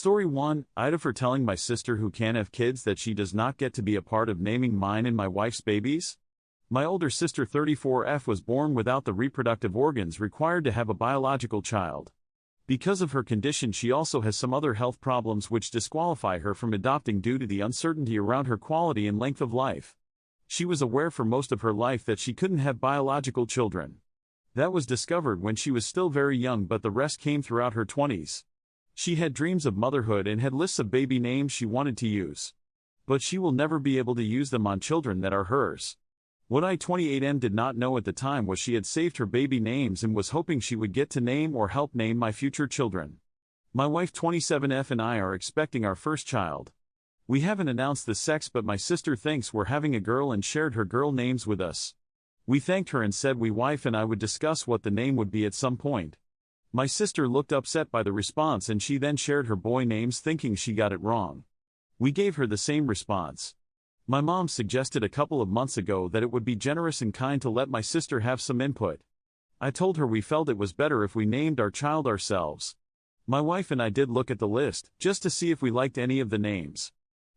Story 1, AITA for telling my sister who can't have kids that she does not get to be a part of naming mine and my wife's babies. My older sister 34F was born without the reproductive organs required to have a biological child. Because of her condition, she also has some other health problems which disqualify her from adopting due to the uncertainty around her quality and length of life. She was aware for most of her life that she couldn't have biological children. That was discovered when she was still very young, but the rest came throughout her 20s. She had dreams of motherhood and had lists of baby names she wanted to use. But she will never be able to use them on children that are hers. What I-28M did not know at the time was she had saved her baby names and was hoping she would get to name or help name my future children. My wife 27F and I are expecting our first child. We haven't announced the sex, but my sister thinks we're having a girl and shared her girl names with us. We thanked her and said we wife and I would discuss what the name would be at some point. My sister looked upset by the response and she then shared her boy names thinking she got it wrong. We gave her the same response. My mom suggested a couple of months ago that it would be generous and kind to let my sister have some input. I told her we felt it was better if we named our child ourselves. My wife and I did look at the list, just to see if we liked any of the names.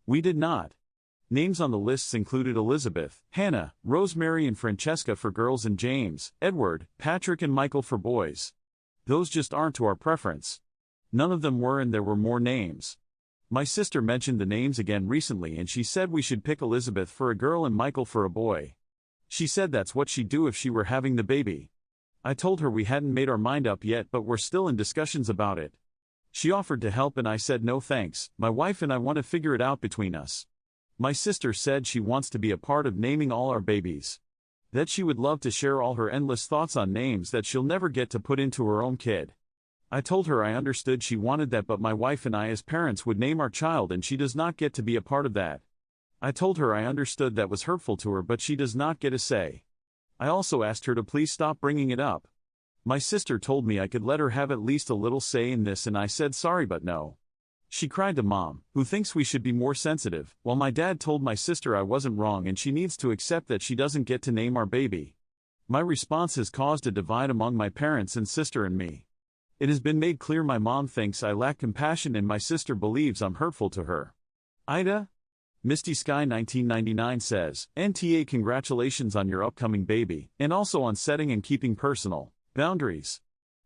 We did not. Names on the lists included Elizabeth, Hannah, Rosemary and Francesca for girls and James, Edward, Patrick and Michael for boys. Those just aren't to our preference. None of them were, and there were more names. My sister mentioned the names again recently and she said we should pick Elizabeth for a girl and Michael for a boy. She said that's what she'd do if she were having the baby. I told her we hadn't made our mind up yet, but we're still in discussions about it. She offered to help and I said no thanks, my wife and I want to figure it out between us. My sister said she wants to be a part of naming all our babies. That she would love to share all her endless thoughts on names that she'll never get to put into her own kid. I told her I understood she wanted that, but my wife and I as parents would name our child and she does not get to be a part of that. I told her I understood that was hurtful to her, but she does not get a say. I also asked her to please stop bringing it up. My sister told me I could let her have at least a little say in this and I said sorry but no. She cried to Mom, who thinks we should be more sensitive, while my dad told my sister I wasn't wrong and she needs to accept that she doesn't get to name our baby. My response has caused a divide among my parents and sister and me. It has been made clear my mom thinks I lack compassion and my sister believes I'm hurtful to her. AITA? Misty Sky 1999 says, NTA, congratulations on your upcoming baby, and also on setting and keeping personal boundaries.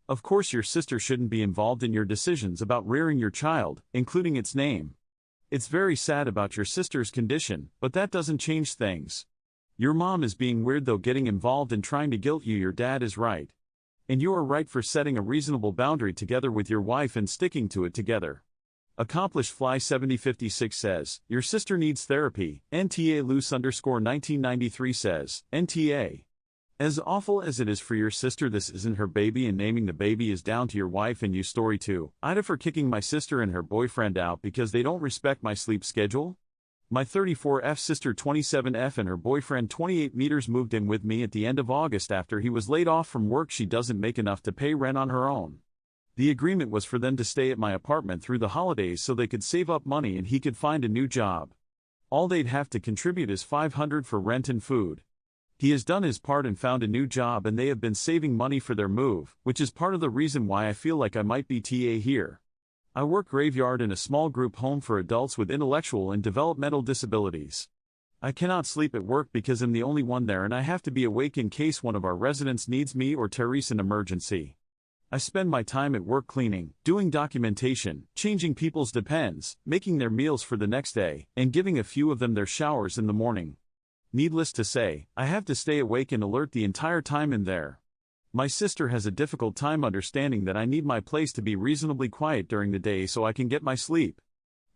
Of course your sister shouldn't be involved in your decisions about rearing your child, including its name. It's very sad about your sister's condition, but that doesn't change things. Your mom is being weird though, getting involved and trying to guilt you. Your dad is right. And you are right for setting a reasonable boundary together with your wife and sticking to it together. Accomplished Fly 7056 says, your sister needs therapy. NTA Loose _1993 says, NTA. As awful as it is for your sister, this isn't her baby and naming the baby is down to your wife and you. Story 2, AITA for kicking my sister and her boyfriend out because they don't respect my sleep schedule. My 34F sister 27F and her boyfriend 28 meters moved in with me at the end of August after he was laid off from work. She doesn't make enough to pay rent on her own. The agreement was for them to stay at my apartment through the holidays so they could save up money and he could find a new job. All they'd have to contribute is $500 for rent and food. He has done his part and found a new job and they have been saving money for their move, which is part of the reason why I feel like I might be TA here. I work graveyard in a small group home for adults with intellectual and developmental disabilities. I cannot sleep at work because I'm the only one there and I have to be awake in case one of our residents needs me or Therese in emergency. I spend my time at work cleaning, doing documentation, changing people's depends, making their meals for the next day, and giving a few of them their showers in the morning. Needless to say, I have to stay awake and alert the entire time in there. My sister has a difficult time understanding that I need my place to be reasonably quiet during the day so I can get my sleep.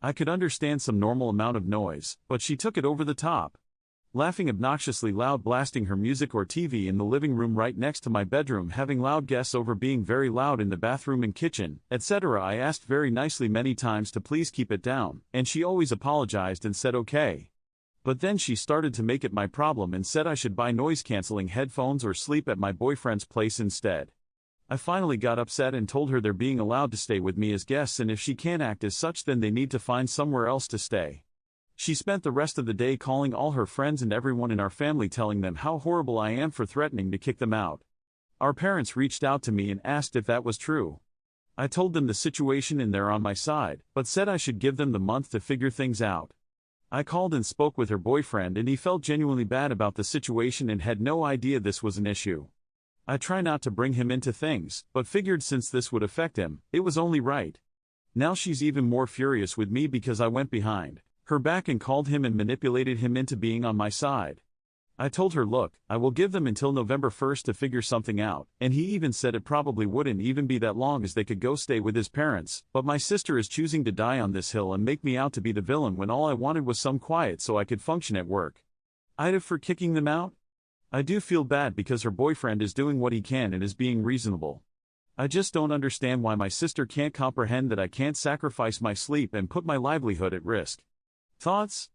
I could understand some normal amount of noise, but she took it over the top. Laughing obnoxiously loud, blasting her music or TV in the living room right next to my bedroom, having loud guests over, being very loud in the bathroom and kitchen, etc. I asked very nicely many times to please keep it down, and she always apologized and said okay. But then she started to make it my problem and said I should buy noise-canceling headphones or sleep at my boyfriend's place instead. I finally got upset and told her they're being allowed to stay with me as guests, and if she can't act as such then they need to find somewhere else to stay. She spent the rest of the day calling all her friends and everyone in our family, telling them how horrible I am for threatening to kick them out. Our parents reached out to me and asked if that was true. I told them the situation and they're on my side, but said I should give them the month to figure things out. I called and spoke with her boyfriend and he felt genuinely bad about the situation and had no idea this was an issue. I try not to bring him into things, but figured since this would affect him, it was only right. Now she's even more furious with me because I went behind her back and called him and manipulated him into being on my side. I told her, look, I will give them until November 1st to figure something out, and he even said it probably wouldn't even be that long as they could go stay with his parents, but my sister is choosing to die on this hill and make me out to be the villain when all I wanted was some quiet so I could function at work. AITA for kicking them out? I do feel bad because her boyfriend is doing what he can and is being reasonable. I just don't understand why my sister can't comprehend that I can't sacrifice my sleep and put my livelihood at risk. Thoughts?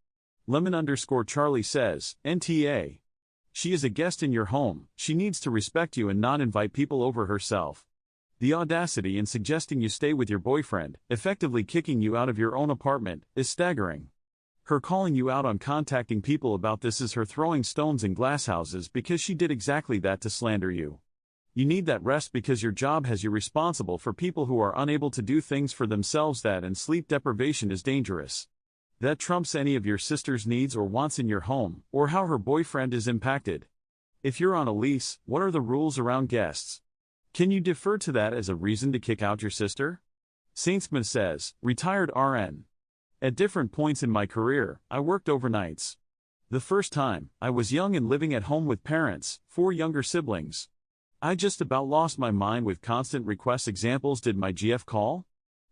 Lemon_Charlie says, NTA. She is a guest in your home, she needs to respect you and not invite people over herself. The audacity in suggesting you stay with your boyfriend, effectively kicking you out of your own apartment, is staggering. Her calling you out on contacting people about this is her throwing stones in glass houses because she did exactly that to slander you. You need that rest because your job has you responsible for people who are unable to do things for themselves, and sleep deprivation is dangerous. That trumps any of your sister's needs or wants in your home, or how her boyfriend is impacted. If you're on a lease, what are the rules around guests? Can you defer to that as a reason to kick out your sister? Saintsman says, retired RN. At different points in my career, I worked overnights. The first time, I was young and living at home with parents, 4 younger siblings. I just about lost my mind with constant requests. Examples: did my GF call?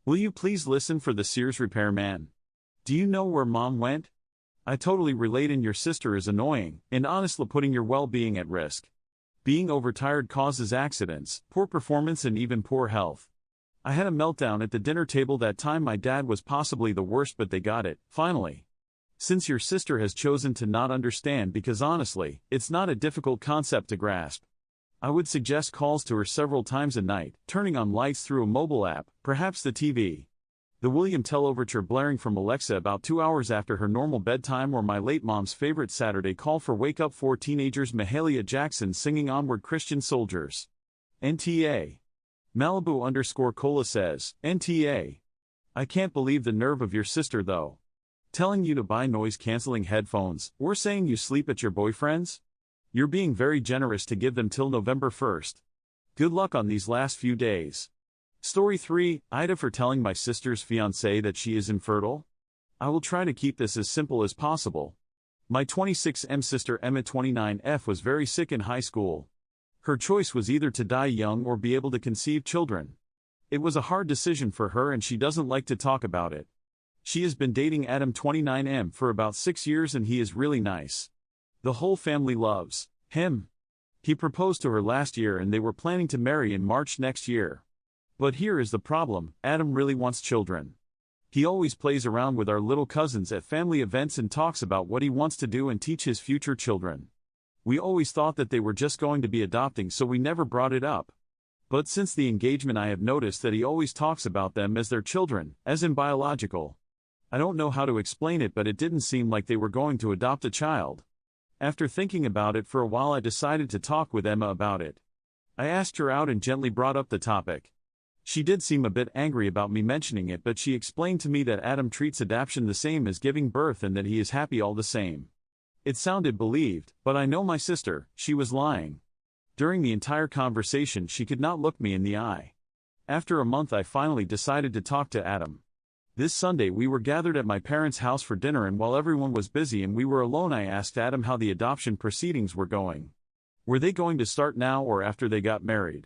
Will you please listen for the Sears repairman? Do you know where mom went? I totally relate, and your sister is annoying, and honestly putting your well-being at risk. Being overtired causes accidents, poor performance and even poor health. I had a meltdown at the dinner table that time. My dad was possibly the worst, but they got it, finally. Since your sister has chosen to not understand, because honestly, it's not a difficult concept to grasp, I would suggest calls to her several times a night, turning on lights through a mobile app, perhaps the TV. The William Tell overture blaring from Alexa about 2 hours after her normal bedtime, or my late mom's favorite Saturday call for Wake Up for Teenagers. Mahalia Jackson singing Onward Christian Soldiers. NTA. Malibu_Cola says, NTA. I can't believe the nerve of your sister though. Telling you to buy noise-canceling headphones, or saying you sleep at your boyfriend's? You're being very generous to give them till November 1st. Good luck on these last few days. Story 3, AITA for telling my sister's fiancé that she is infertile? I will try to keep this as simple as possible. My 26M sister Emma 29F was very sick in high school. Her choice was either to die young or be able to conceive children. It was a hard decision for her and she doesn't like to talk about it. She has been dating Adam 29M for about 6 years and he is really nice. The whole family loves him. He proposed to her last year and they were planning to marry in March next year. But here is the problem: Adam really wants children. He always plays around with our little cousins at family events and talks about what he wants to do and teach his future children. We always thought that they were just going to be adopting, so we never brought it up. But since the engagement I have noticed that he always talks about them as their children, as in biological. I don't know how to explain it, but it didn't seem like they were going to adopt a child. After thinking about it for a while, I decided to talk with Emma about it. I asked her out and gently brought up the topic. She did seem a bit angry about me mentioning it, but she explained to me that Adam treats adoption the same as giving birth and that he is happy all the same. It sounded believed, but I know my sister, she was lying. During the entire conversation she could not look me in the eye. After a month I finally decided to talk to Adam. This Sunday we were gathered at my parents' house for dinner, and while everyone was busy and we were alone, I asked Adam how the adoption proceedings were going. Were they going to start now or after they got married?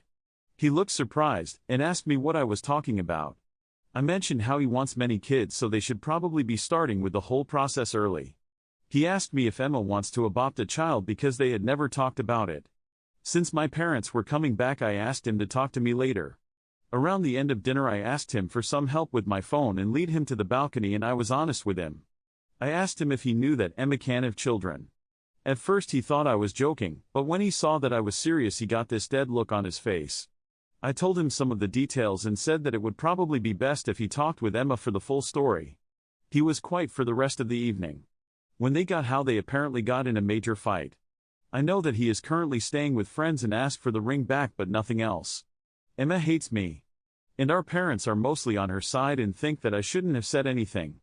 He looked surprised, and asked me what I was talking about. I mentioned how he wants many kids, so they should probably be starting with the whole process early. He asked me if Emma wants to adopt a child because they had never talked about it. Since my parents were coming back, I asked him to talk to me later. Around the end of dinner I asked him for some help with my phone and lead him to the balcony, and I was honest with him. I asked him if he knew that Emma can have children. At first he thought I was joking, but when he saw that I was serious he got this dead look on his face. I told him some of the details and said that it would probably be best if he talked with Emma for the full story. He was quiet for the rest of the evening. When they got how they apparently got in a major fight. I know that he is currently staying with friends and asked for the ring back, but nothing else. Emma hates me. And our parents are mostly on her side and think that I shouldn't have said anything.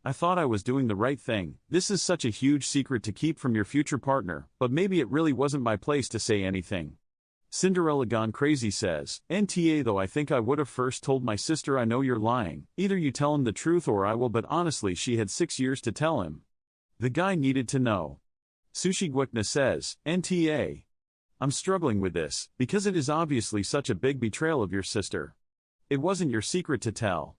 I thought I was doing the right thing. This is such a huge secret to keep from your future partner, but maybe it really wasn't my place to say anything. Cinderella Gone Crazy says, NTA though I think I would have first told my sister I know you're lying. Either you tell him the truth or I will, but honestly she had 6 years to tell him. The guy needed to know. Sushi Gwikna says, NTA. I'm struggling with this, because it is obviously such a big betrayal of your sister. It wasn't your secret to tell.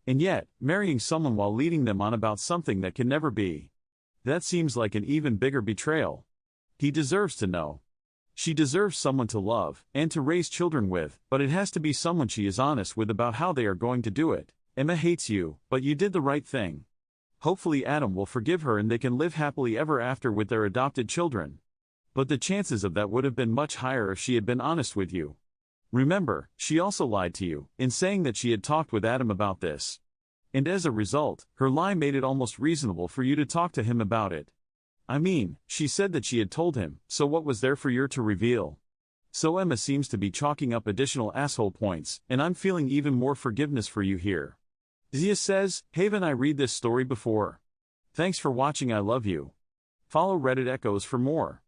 And yet, marrying someone while leading them on about something that can never be. That seems like an even bigger betrayal. He deserves to know. She deserves someone to love, and to raise children with, but it has to be someone she is honest with about how they are going to do it. Emma hates you, but you did the right thing. Hopefully Adam will forgive her and they can live happily ever after with their adopted children. But the chances of that would have been much higher if she had been honest with you. Remember, she also lied to you, in saying that she had talked with Adam about this. And as a result, her lie made it almost reasonable for you to talk to him about it. I mean, she said that she had told him, so what was there for you to reveal? So Emma seems to be chalking up additional asshole points, and I'm feeling even more forgiveness for you here. Zia says, Haven, I read this story before. Thanks for watching, I love you. Follow Reddit Echoes for more.